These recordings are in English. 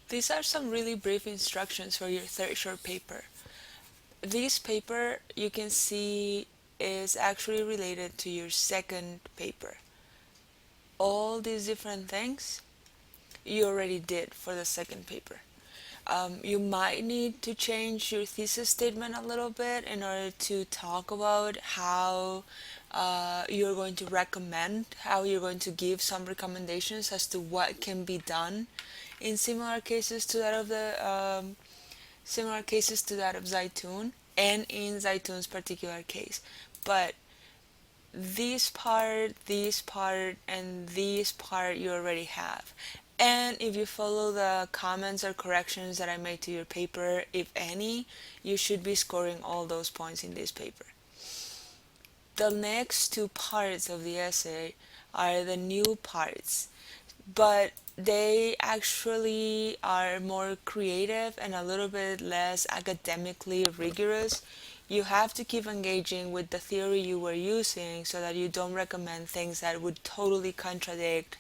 These are some really brief instructions for your third short paper. This paper you can see is actually related to your second paper. All these different things you already did for the second paper. You might need to change your thesis statement a little bit in order to talk about how you're going to recommend, how you're going to give some recommendations as to what can be done in similar cases to that of Zaytun, and in Zaytun's particular case. But and this part you already have. And if you follow the comments or corrections that I made to your paper, if any, you should be scoring all those points in this paper. The next two parts of the essay are the new parts, but they actually are more creative and a little bit less academically rigorous. You have to keep engaging with the theory you were using so that you don't recommend things that would totally contradict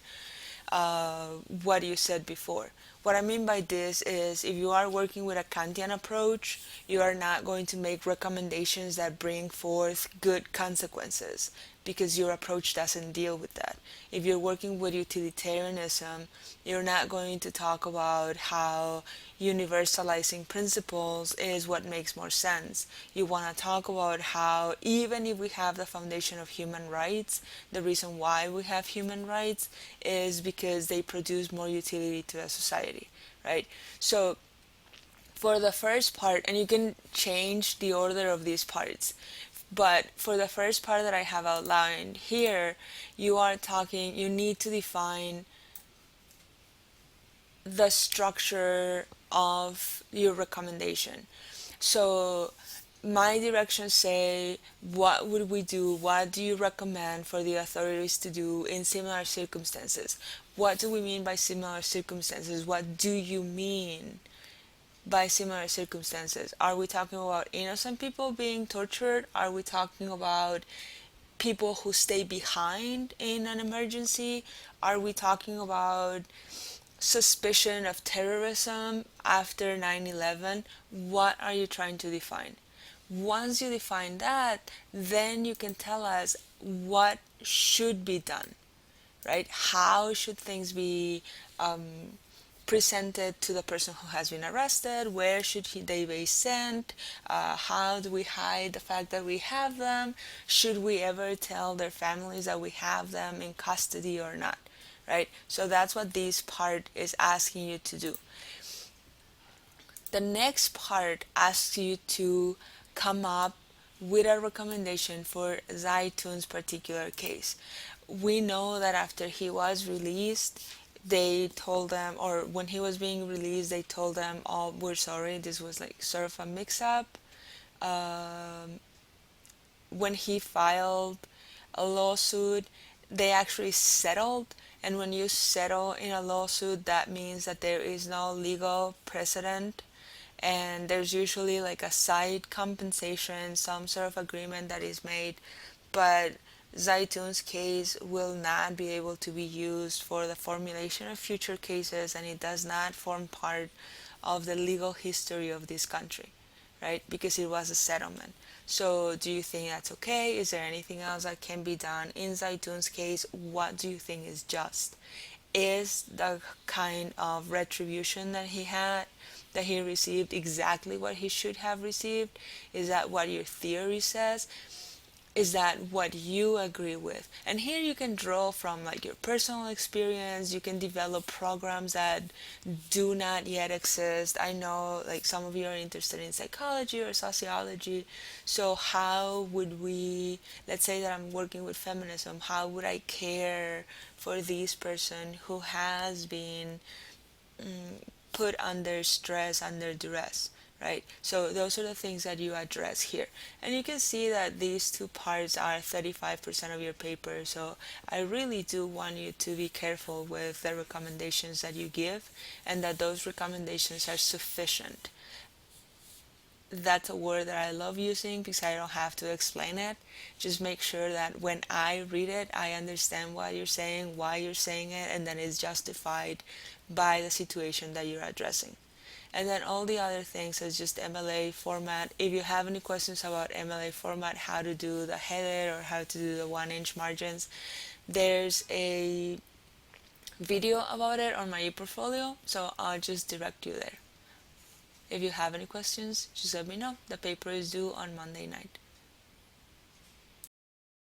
what you said before. What I mean by this is if you are working with a Kantian approach, you are not going to make recommendations that bring forth good consequences because your approach doesn't deal with that. If you're working with utilitarianism, you're not going to talk about how universalizing principles is what makes more sense. You want to talk about how even if we have the foundation of human rights, the reason why we have human rights is because they produce more utility to the society, right? So for the first part, and you can change the order of these parts, but for the first part that I have outlined here, you need to define the structure of your recommendation. So my directions say, what would we do? What do you recommend for the authorities to do in similar circumstances? What do we mean by similar circumstances? What do you mean by similar circumstances? Are we talking about innocent people being tortured? Are we talking about people who stay behind in an emergency? Are we talking about suspicion of terrorism after 9/11? What are you trying to define? Once you define that, then you can tell us what should be done, right? How should things be presented to the person who has been arrested? Where should they be sent? How do we hide the fact that we have them? Should we ever tell their families that we have them in custody or not? Right? So that's what this part is asking you to do. The next part asks you to come up with a recommendation for Zaytun's particular case. We know that after he was released, they told them, or when he was being released, they told them, oh, we're sorry, this was like sort of a mix up. When he filed a lawsuit, they actually settled. And when you settle in a lawsuit, that means that there is no legal precedent. And there's usually like a side compensation, some sort of agreement that is made. But Zaytun's case will not be able to be used for the formulation of future cases, and it does not form part of the legal history of this country, right? Because it was a settlement. So do you think that's okay? Is there anything else that can be done in Zaytun's case? What do you think is just? Is the kind of retribution that he received, exactly what he should have received? Is that what your theory says? Is that what you agree with? And here you can draw from like your personal experience. You can develop programs that do not yet exist. I know like some of you are interested in psychology or sociology. So how would we, let's say that I'm working with feminism, how would I care for this person who has been put under stress, under duress, right? So those are the things that you address here. And you can see that these two parts are 35% of your paper. So I really do want you to be careful with the recommendations that you give and that those recommendations are sufficient. That's a word that I love using because I don't have to explain it. Just make sure that when I read it, I understand what you're saying, why you're saying it, and then it's justified by the situation that you're addressing. And then all the other things is just MLA format. If you have any questions about MLA format, how to do the header or how to do the 1-inch margins, there's a video about it on my ePortfolio, so I'll just direct you there. If you have any questions, just let me know. The paper is due on Monday night.